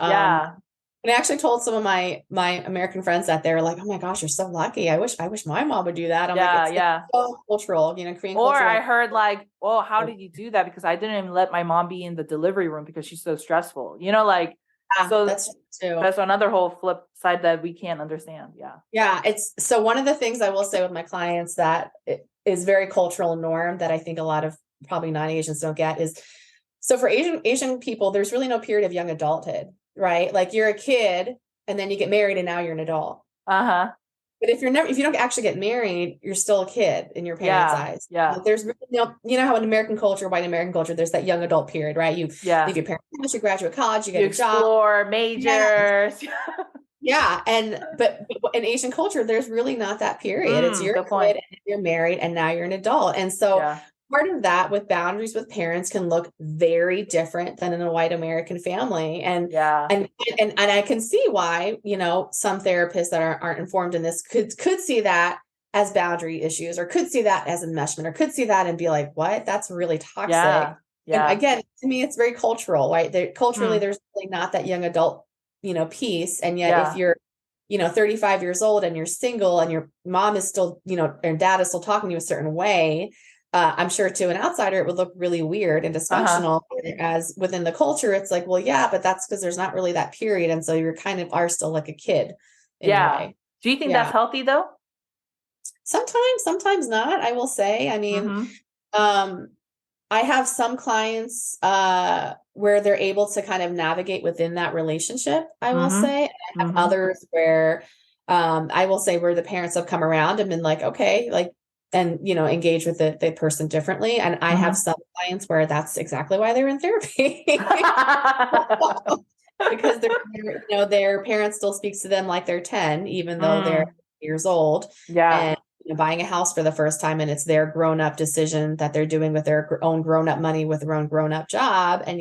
And I actually told some of my American friends that they were like, "Oh my gosh, you're so lucky. I wish my mom would do that." I'm like, it's so cultural, Korean Or culture. I heard like, "Oh, how did you do that?" Because I didn't even let my mom be in the delivery room because she's so stressful. So that's true. That's another whole flip side that we can't understand. Yeah. Yeah. It's so one of the things I will say with my clients that is very cultural norm that I think a lot of probably non-Asians don't get is, so for Asian people, there's really no period of young adulthood, right? Like you're a kid and then you get married and now you're an adult. Uh-huh. But if you don't actually get married, you're still a kid in your parents' eyes. Yeah. Like there's how in American culture, white American culture, there's that young adult period, right? You leave your parents' house, you graduate college, you get a job, explore majors. Yeah. But in Asian culture, there's really not that period. It's you're a kid and you're married and now you're an adult. And so part of that with boundaries with parents can look very different than in a white American family. And I can see why, some therapists that aren't informed in this could see that as boundary issues, or could see that as enmeshment, or could see that and be like, what? That's really toxic. And again, to me, it's very cultural, right? Culturally, there's really not that young adult piece. And yet if you're, 35 years old and you're single and your mom is still, and dad is still talking to you a certain way, I'm sure to an outsider, it would look really weird and dysfunctional. As within the culture, it's like, well, yeah, but that's because there's not really that period. And so you're kind of are still like a kid in a way. Do you think that's healthy though? Sometimes not, I will say. I mean, I have some clients where they're able to kind of navigate within that relationship, I will say. I have others where I will say where the parents have come around and been like, okay, like, and, engage with the person differently. And I have some clients where that's exactly why they're in therapy. Because their parents still speaks to them like they're 10, even though they're years old. And buying a house for the first time, and it's their grown-up decision that they're doing with their own grown-up money with their own grown-up job, and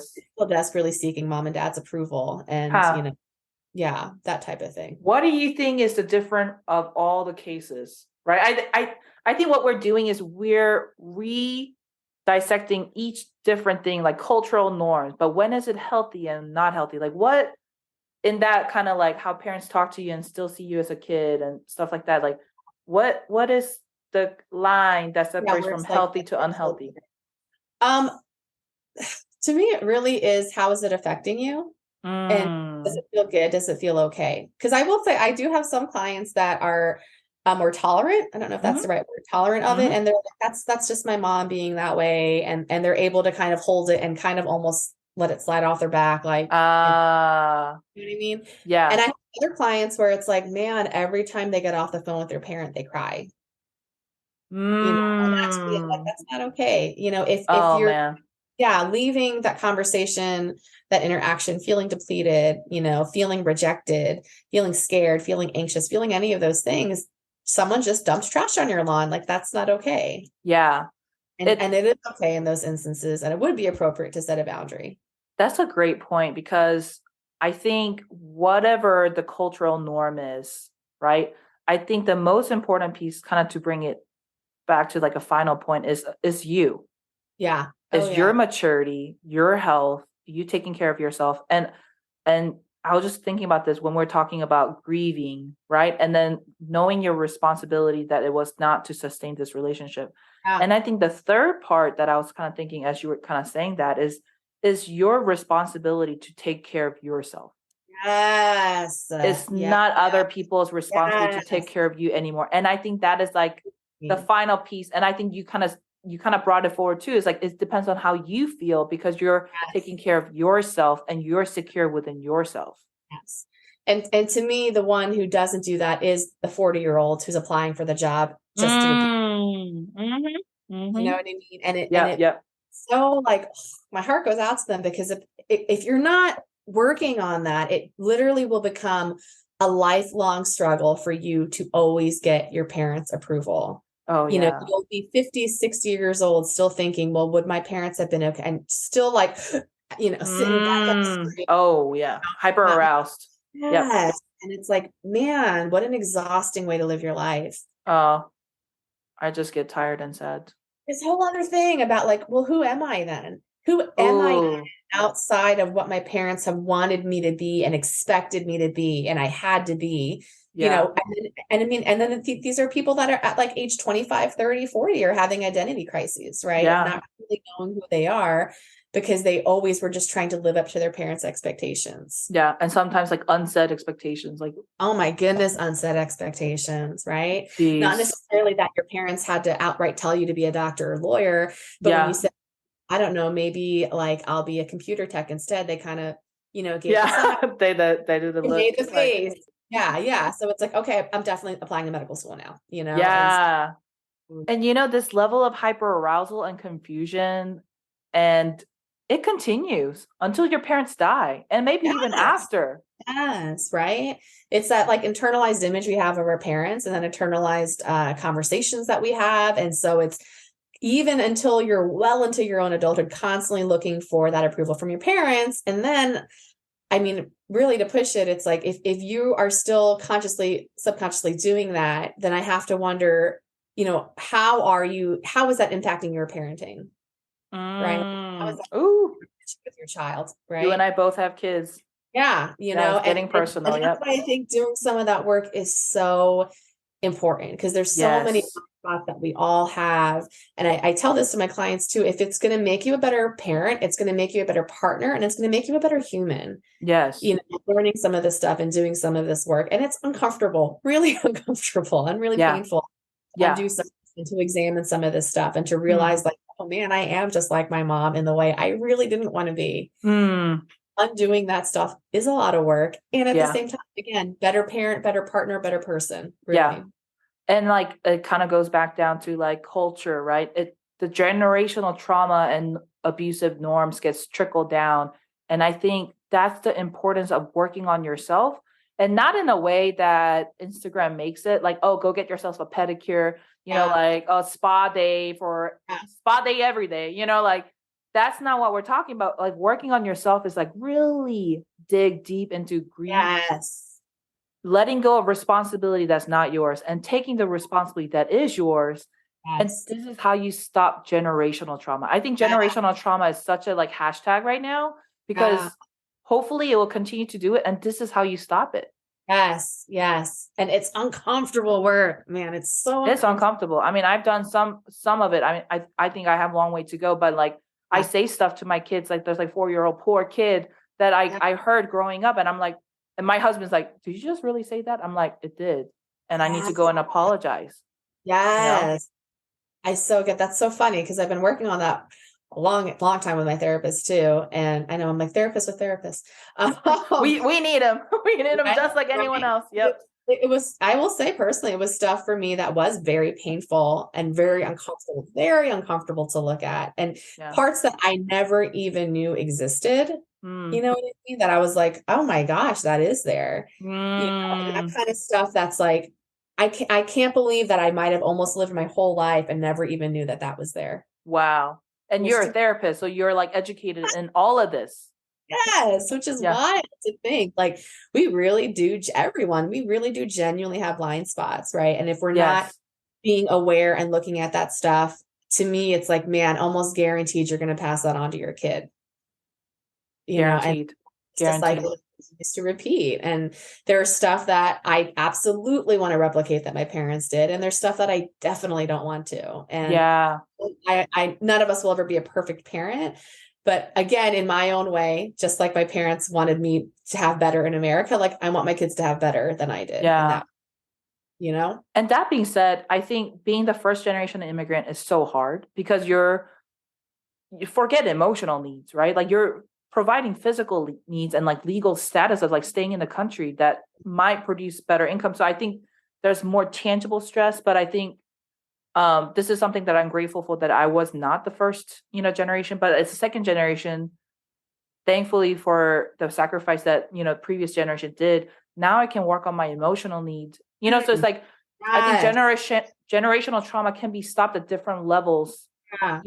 still desperately seeking mom and dad's approval, and that type of thing. What do you think is the difference of all the cases, right? I think what we're doing is we're dissecting each different thing, like cultural norms, but when is it healthy and not healthy? Like what in that kind of like how parents talk to you and still see you as a kid and stuff like that, like what is the line that separates from healthy to unhealthy? To me, it really is, how is it affecting you? And does it feel good? Does it feel okay? Because I will say, I do have some clients that are more tolerant. I don't know if that's the right word, tolerant of it. And they're like, that's just my mom being that way. And they're able to kind of hold it and kind of almost let it slide off their back. Like, you know what I mean? Yeah. And I have other clients where it's like, man, every time they get off the phone with their parent, they cry. And that's not okay. If you're, leaving that conversation, that interaction, feeling depleted, feeling rejected, feeling scared, feeling anxious, feeling any of those things, someone just dumps trash on your lawn. Like that's not okay. Yeah. And it is okay in those instances. And it would be appropriate to set a boundary. That's a great point, because I think whatever the cultural norm is, right? I think the most important piece, kind of to bring it back to like a final point, is you. Yeah. Your maturity, your health, you taking care of yourself. And I was just thinking about this when we're talking about grieving, right? And then knowing your responsibility that it was not to sustain this relationship. And I think the third part that I was kind of thinking as you were kind of saying that is your responsibility to take care of yourself. Yes. It's not other people's responsibility to take care of you anymore. And I think that is like the final piece. And I think you kind of brought it forward too. It's like, it depends on how you feel, because you're taking care of yourself and you're secure within yourself. Yes. And to me, the one who doesn't do that is the 40-year-old who's applying for the job just to, you know what I mean? And it so like, my heart goes out to them, because if you're not working on that, it literally will become a lifelong struggle for you to always get your parents' approval. Oh, yeah. You'll be 50, 60 years old, still thinking, well, would my parents have been okay? And still like, sitting back up straight. Oh, yeah. Hyper Not, aroused. Yep. yes. And it's like, man, what an exhausting way to live your life. Oh, I just get tired and sad. This whole other thing about like, well, who am I then? Who am I Oh, outside of what my parents have wanted me to be and expected me to be and I had to be, yeah. and I mean, and then these are people that are at like age 25, 30, 40 are having identity crises, right? Of Yeah. not really knowing who they are because they always were just trying to live up to their parents' expectations. Yeah. And sometimes like unsaid expectations, like, Oh my goodness, unset expectations, right? Not geez. necessarily that your parents had to outright tell you to be a doctor or lawyer, but when you Yeah. said, I don't know, maybe like I'll be a computer tech instead, they kind of, gave the sign, Yeah. They did the they look made the like, face. Yeah, yeah. So it's like, okay, I'm definitely applying to medical school now, and yeah. And this level of hyperarousal and confusion, and it continues until your parents die, and maybe even yes, after. yes, right. It's that like internalized image we have of our parents and then internalized conversations that we have. And so it's even until you're well into your own adulthood, constantly looking for that approval from your parents. And then, I mean, really to push it, it's like if you are still consciously, subconsciously doing that, then I have to wonder, how is that impacting your parenting? Right? How is that Ooh, with your child? you and Right? I both have kids. Yeah, Yeah, it's and getting and personal. that's Yep. why I think doing some of that work is so important because there's so many Yes. spots that we all have. And I tell this to my clients too. If it's going to make you a better parent, it's going to make you a better partner, and it's going to make you a better human. Yes. Learning some of this stuff and doing some of this work. And it's uncomfortable, really uncomfortable and really Yeah. painful to Yeah. undo some and to examine some of this stuff and to Hmm. realize like, oh man, I am just like my mom in the way I really didn't want to be. Hmm. Undoing that stuff is a lot of work. And at the Yeah. same time, again, better parent, better partner, better person, Yeah. really. And like it kind of goes back down to like culture, right? The generational trauma and abusive norms gets trickled down. And I think that's the importance of working on yourself, and not in a way that Instagram makes it like, oh, go get yourself a pedicure, Yeah. like a spa day every day, like that's not what we're talking about. Like working on yourself is like really dig deep into grief, Yes. letting go of responsibility that's not yours and taking the responsibility that is yours. And Yes. this is how you stop generational trauma. I think Yeah. generational trauma is such a like hashtag right now Yeah. because hopefully it will continue to do it. And this is how you stop it. Yes. Yes. And it's uncomfortable work, man. It's so It's uncomfortable. uncomfortable. I mean, I've done some of it. I mean, I think I have a long way to go, but like I Yeah. say stuff to my kids, like there's like 4-year-old poor kid that Yeah. I heard growing up, and I'm like, and my husband's like, did you just really say that? I'm like, it did. And I need to go and apologize, you know? Yes. I so get that's so funny because I've been working on that a long, long time with my therapist too. And I know I'm like therapist with therapist. We need him. We need him Right, just like anyone right. else. It, Yep. it was, I will say personally, it was stuff for me that was very painful and very uncomfortable to look at. And Yeah. parts that I never even knew existed. You Mm. know what I mean? That I was like, oh my gosh, that is there. And that Mm. kind of stuff that's like, I can't believe that I might have almost lived my whole life and never even knew that that was there. Wow. And Which you're a to therapist, so you're like educated in all of this. Yes, which is Yeah. wild to think. Like we really do, everyone, we really do genuinely have blind spots, right? And if we're not Yes. being aware and looking at that stuff, to me, it's like, man, almost guaranteed you're going to pass that on to your kid, and Guaranteed. it's just like Guaranteed. continues to repeat. And there's stuff that I absolutely want to replicate that my parents did, and there's stuff that I definitely don't want to. And Yeah. none of us will ever be a perfect parent. But again, in my own way, just like my parents wanted me to have better in America, like I want my kids to have better than I did in Yeah. that, you know? And that being said, I think being the first generation immigrant is so hard because you forget emotional needs, right? Like you're providing physical needs and like legal status of like staying in the country that might produce better income. So I think there's more tangible stress, but I think this is something that I'm grateful for, that I was not the first, generation, but it's the second generation. Thankfully for the sacrifice that, previous generation did. Now I can work on my emotional needs. So it's like I think Yes. generational trauma can be stopped at different levels, Yeah.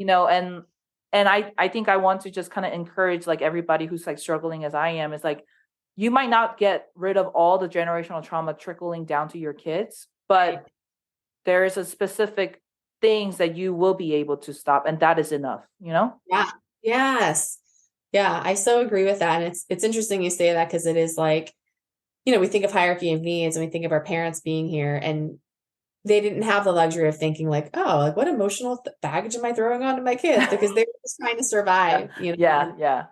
and I think I want to just kind of encourage like everybody who's like struggling as I am, is like, you might not get rid of all the generational trauma trickling down to your kids, but there is a specific things that you will be able to stop, and that is enough, Yeah. Yes. Yeah, I so agree with that. And it's interesting you say that, because it is like, we think of hierarchy of needs and we think of our parents being here, and they didn't have the luxury of thinking like, oh, like what emotional baggage am I throwing onto my kids? Because they were just trying to survive, and Yeah.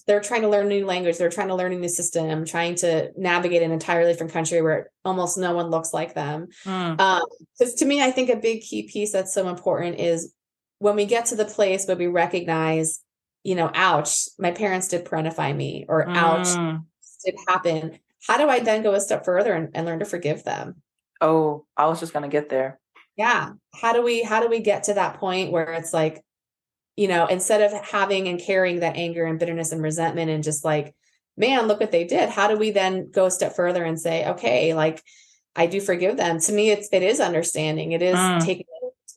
they're trying to learn a new language. They're trying to learn a new system, trying to navigate an entirely different country where almost no one looks like them. Because to me, I think a big key piece that's so important is when we get to the place where we recognize, ouch, my parents did parentify me, or ouch, this did happen. How do I then go a step further and learn to forgive them? Oh, I was just gonna get there. Yeah. How do we get to that point where it's like, instead of having and carrying that anger and bitterness and resentment and just like, man, look what they did. How do we then go a step further and say, okay, like I do forgive them? To me, it is understanding. It is taking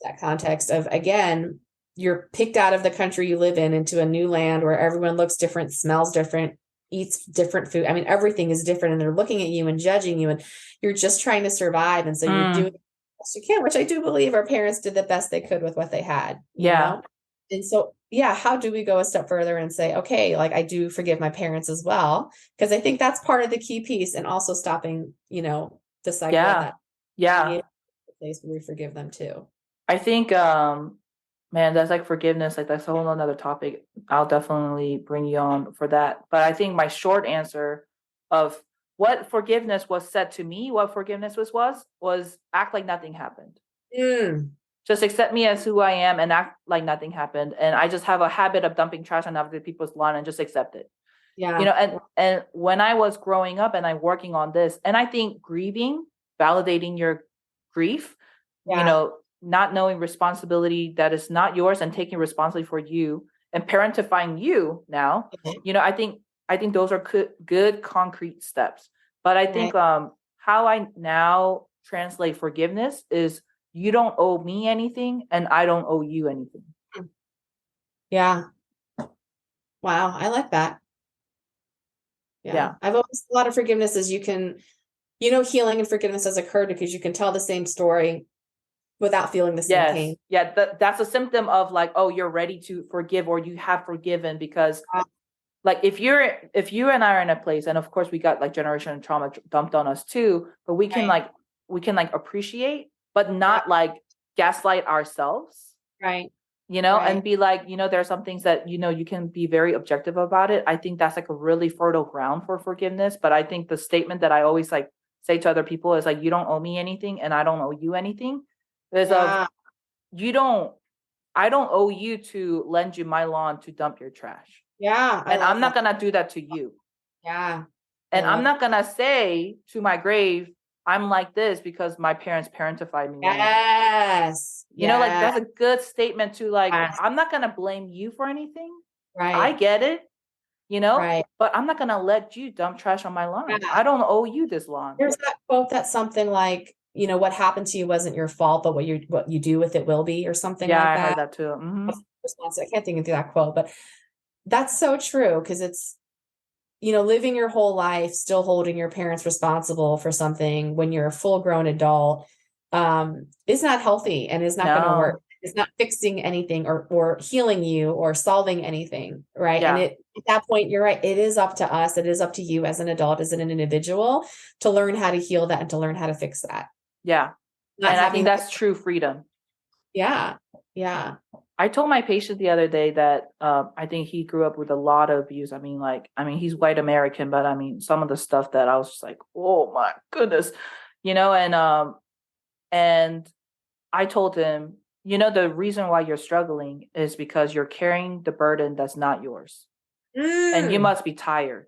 that context of, again, you're picked out of the country you live in into a new land where everyone looks different, smells different, eats different food. I mean, everything is different, and they're looking at you and judging you, and you're just trying to survive. And so you're doing the best you can, which I do believe our parents did the best they could with what they had, And so, yeah, how do we go a step further and say, okay, like I do forgive my parents as well? Because I think that's part of the key piece, and also stopping, the cycle of that. Yeah. Place where we forgive them too. I think, man, that's like forgiveness. Like that's a whole nother topic. I'll definitely bring you on for that. But I think my short answer of what forgiveness was said to me, what forgiveness was act like nothing happened. Just accept me as who I am and act like nothing happened. And I just have a habit of dumping trash on other people's lawn and just accept it. Yeah. And when I was growing up and I'm working on this, and I think grieving, validating your grief, not knowing responsibility that is not yours and taking responsibility for you and parentifying you now, I think those are good concrete steps. But I think how I now translate forgiveness is, you don't owe me anything and I don't owe you anything. Yeah. Wow. I like that. Yeah. I've always a lot of forgiveness is you can, healing and forgiveness has occurred because you can tell the same story without feeling the same pain. Yeah. That's a symptom of like, oh, you're ready to forgive, or you have forgiven, because like if you and I are in a place, and of course we got like generational trauma dumped on us too, but we can appreciate, but not like gaslight ourselves. Right. And be like, there are some things that, you can be very objective about it. I think that's like a really fertile ground for forgiveness. But I think the statement that I always like say to other people is like, you don't owe me anything and I don't owe you anything. I don't owe you to lend you my lawn to dump your trash. Yeah. And I'm not going to do that to you. Yeah. And I'm not going to say to my grave, I'm like this because my parents parentified me. Yes. Like that's a good statement to like, I'm not going to blame you for anything. Right. I get it, but I'm not going to let you dump trash on my lawn. Yeah. I don't owe you this lawn. There's that quote that's something like, what happened to you wasn't your fault, but what you do with it will be, or something like that. Yeah, I heard that too. Mm-hmm. I can't think of that quote, but that's so true, because it's, living your whole life still holding your parents responsible for something when you're a full grown adult is not healthy and is not going to work. It's not fixing anything or healing you or solving anything. Right. Yeah. And at that point, you're right. It is up to us. It is up to you as an adult, as an individual, to learn how to heal that and to learn how to fix that. Yeah. And I think that's true freedom. Yeah. Yeah. I told my patient the other day that I think he grew up with a lot of abuse. I mean, he's white American, but I mean, some of the stuff that I was just like, oh my goodness, and I told him, the reason why you're struggling is because you're carrying the burden that's not yours. And you must be tired.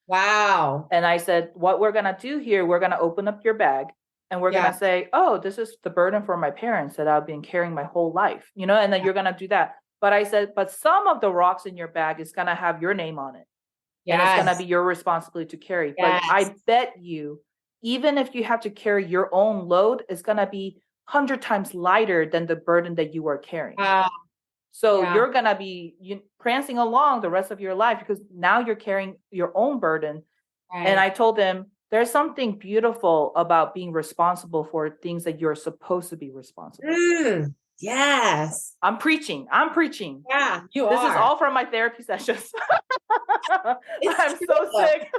Wow. And I said, what we're going to do here, we're going to open up your bag. And we're going to say, oh, this is the burden for my parents that I've been carrying my whole life, and then you're going to do that. But I said, but some of the rocks in your bag is going to have your name on it. Yes. And it's going to be your responsibility to carry. Yes. But I bet you, even if you have to carry your own load, it's going to be 100 times lighter than the burden that you are carrying. So you're going to be prancing along the rest of your life because now you're carrying your own burden. Right. And I told him, there's something beautiful about being responsible for things that you're supposed to be responsible for. Yes. I'm preaching. Yeah, you This are. is all from my therapy sessions. I'm true, so sick.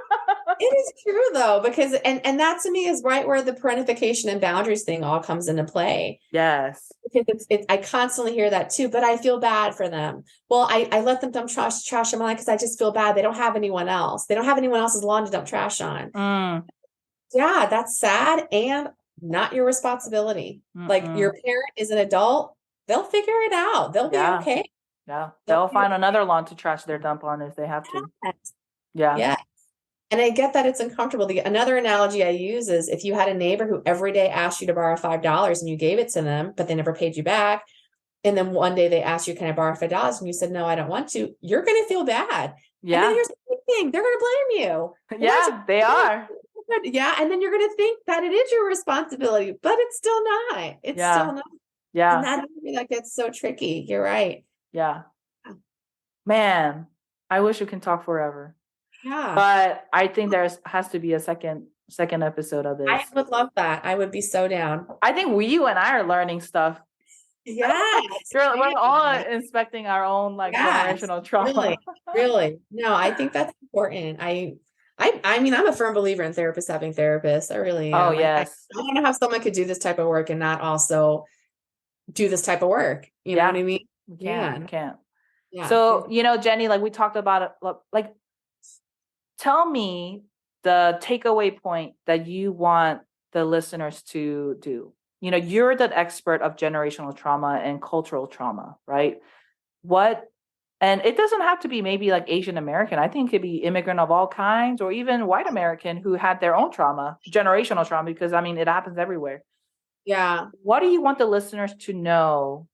It is true though, because and that to me is right where the parentification and boundaries thing all comes into play. Yes. Because I constantly hear that too, but I feel bad for them. Well, I let them dump trash in my life because I just feel bad. They don't have anyone else. They don't have anyone else's lawn to dump trash on. Yeah, that's sad and not your responsibility. Like your parent is an adult. They'll figure it out. They'll be okay. Yeah. They'll find another lawn to trash their dump on if they have to. Yeah. Yeah. And I get that it's uncomfortable. Another analogy I use is if you had a neighbor who every day asked you to borrow $5 and you gave it to them, but they never paid you back. And then one day they asked you, can I borrow $5? And you said, no, I don't want to. You're going to feel bad. Yeah. And then here's the thing. They're going to blame you. Yeah, they are. Yeah. And then you're going to think that it is your responsibility, but it's still not. It's still not. Yeah. And that gets so tricky. You're right. Yeah. Man, I wish we can talk forever. Yeah. But I think has to be a second episode of this. I would love that. I would be so down. I think you and I are learning stuff. Yeah. We're all inspecting our own generational trauma. Really. No, I think that's important. I mean, I'm a firm believer in therapists having therapists. I really am. Oh, yes. I don't know how someone could do this type of work and not also do this type of work. You know what I mean? You can't. Yeah. So, Jenny, we talked about it, tell me the takeaway point that you want the listeners to do. You're the expert of generational trauma and cultural trauma, right? And it doesn't have to be maybe Asian American. I think it could be immigrant of all kinds or even white American who had their own trauma, generational trauma, because it happens everywhere. Yeah. What do you want the listeners to know?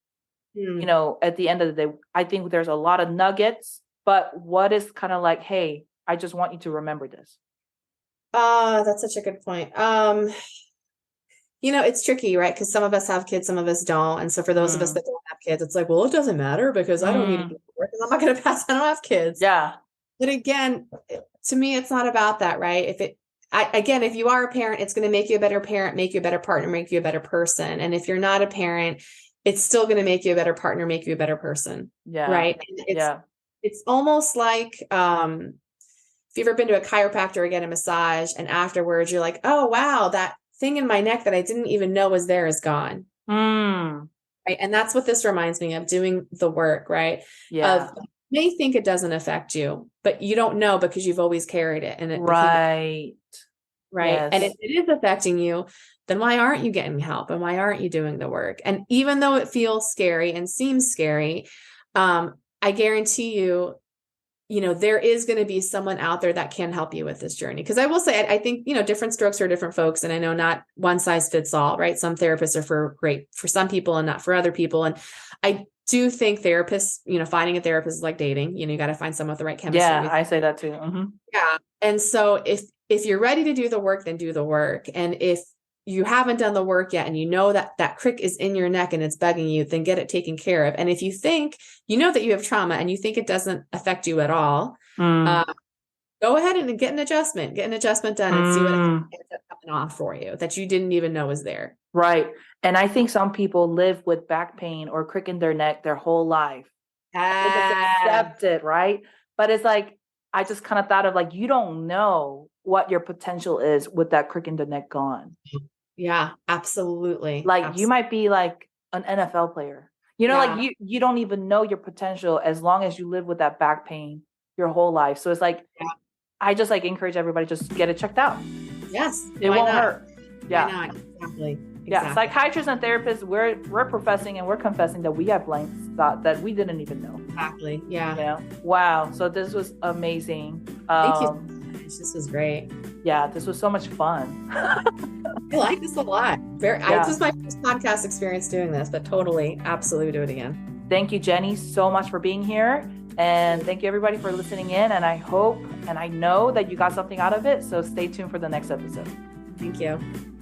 At the end of the day, I think there's a lot of nuggets, but what is kind of hey, I just want you to remember this. That's such a good point. It's tricky, right? Because some of us have kids, some of us don't. And so for those of us that don't have kids, it's well, it doesn't matter because I don't need to do work and I'm not going to pass. I don't have kids. Yeah. But again, to me, it's not about that, right? If you are a parent, it's going to make you a better parent, make you a better partner, make you a better person. And if you're not a parent, it's still going to make you a better partner, make you a better person. Yeah. Right. And it's almost like, if you've ever been to a chiropractor or get a massage and afterwards you're like, oh, wow, that thing in my neck that I didn't even know was there is gone. Right. And that's what this reminds me of, doing the work, right? Yeah. You may think it doesn't affect you, but you don't know because you've always carried it. And right. Yes. And if it is affecting you, then why aren't you getting help? And why aren't you doing the work? And even though it feels scary and seems scary, I guarantee you, there is going to be someone out there that can help you with this journey. Because I will say, I think, different strokes for different folks. And I know not one size fits all, right? Some therapists are great for some people and not for other people. And I do think therapists, finding a therapist is like dating. You got to find someone with the right chemistry. Yeah, I say that too. Mm-hmm. Yeah. And so if you're ready to do the work, then do the work. And if you haven't done the work yet and that crick is in your neck and it's bugging you, then get it taken care of. And if you think, that you have trauma and you think it doesn't affect you at all, go ahead and get an adjustment done and see what ends up coming off for you that you didn't even know was there. Right. And I think some people live with back pain or crick in their neck their whole life. Accept it, right? But it's I just kind of thought of you don't know what your potential is with that crick in the neck gone. Yeah, absolutely. You might be an NFL player. You don't even know your potential as long as you live with that back pain your whole life. So it's I just encourage everybody just get it checked out. Yes. It won't hurt. Yeah. Why not? Exactly. Yeah. Psychiatrists and therapists, we're professing and we're confessing that we have blind spots that we didn't even know. Exactly. Yeah. Wow. So this was amazing. Thank you. This was great. Yeah, this was so much fun. I like this a lot. This was my first podcast experience doing this, but totally, absolutely do it again. Thank you, Jenny, so much for being here. And thank you, everybody, for listening in. And I hope and I know that you got something out of it. So stay tuned for the next episode. Thank you.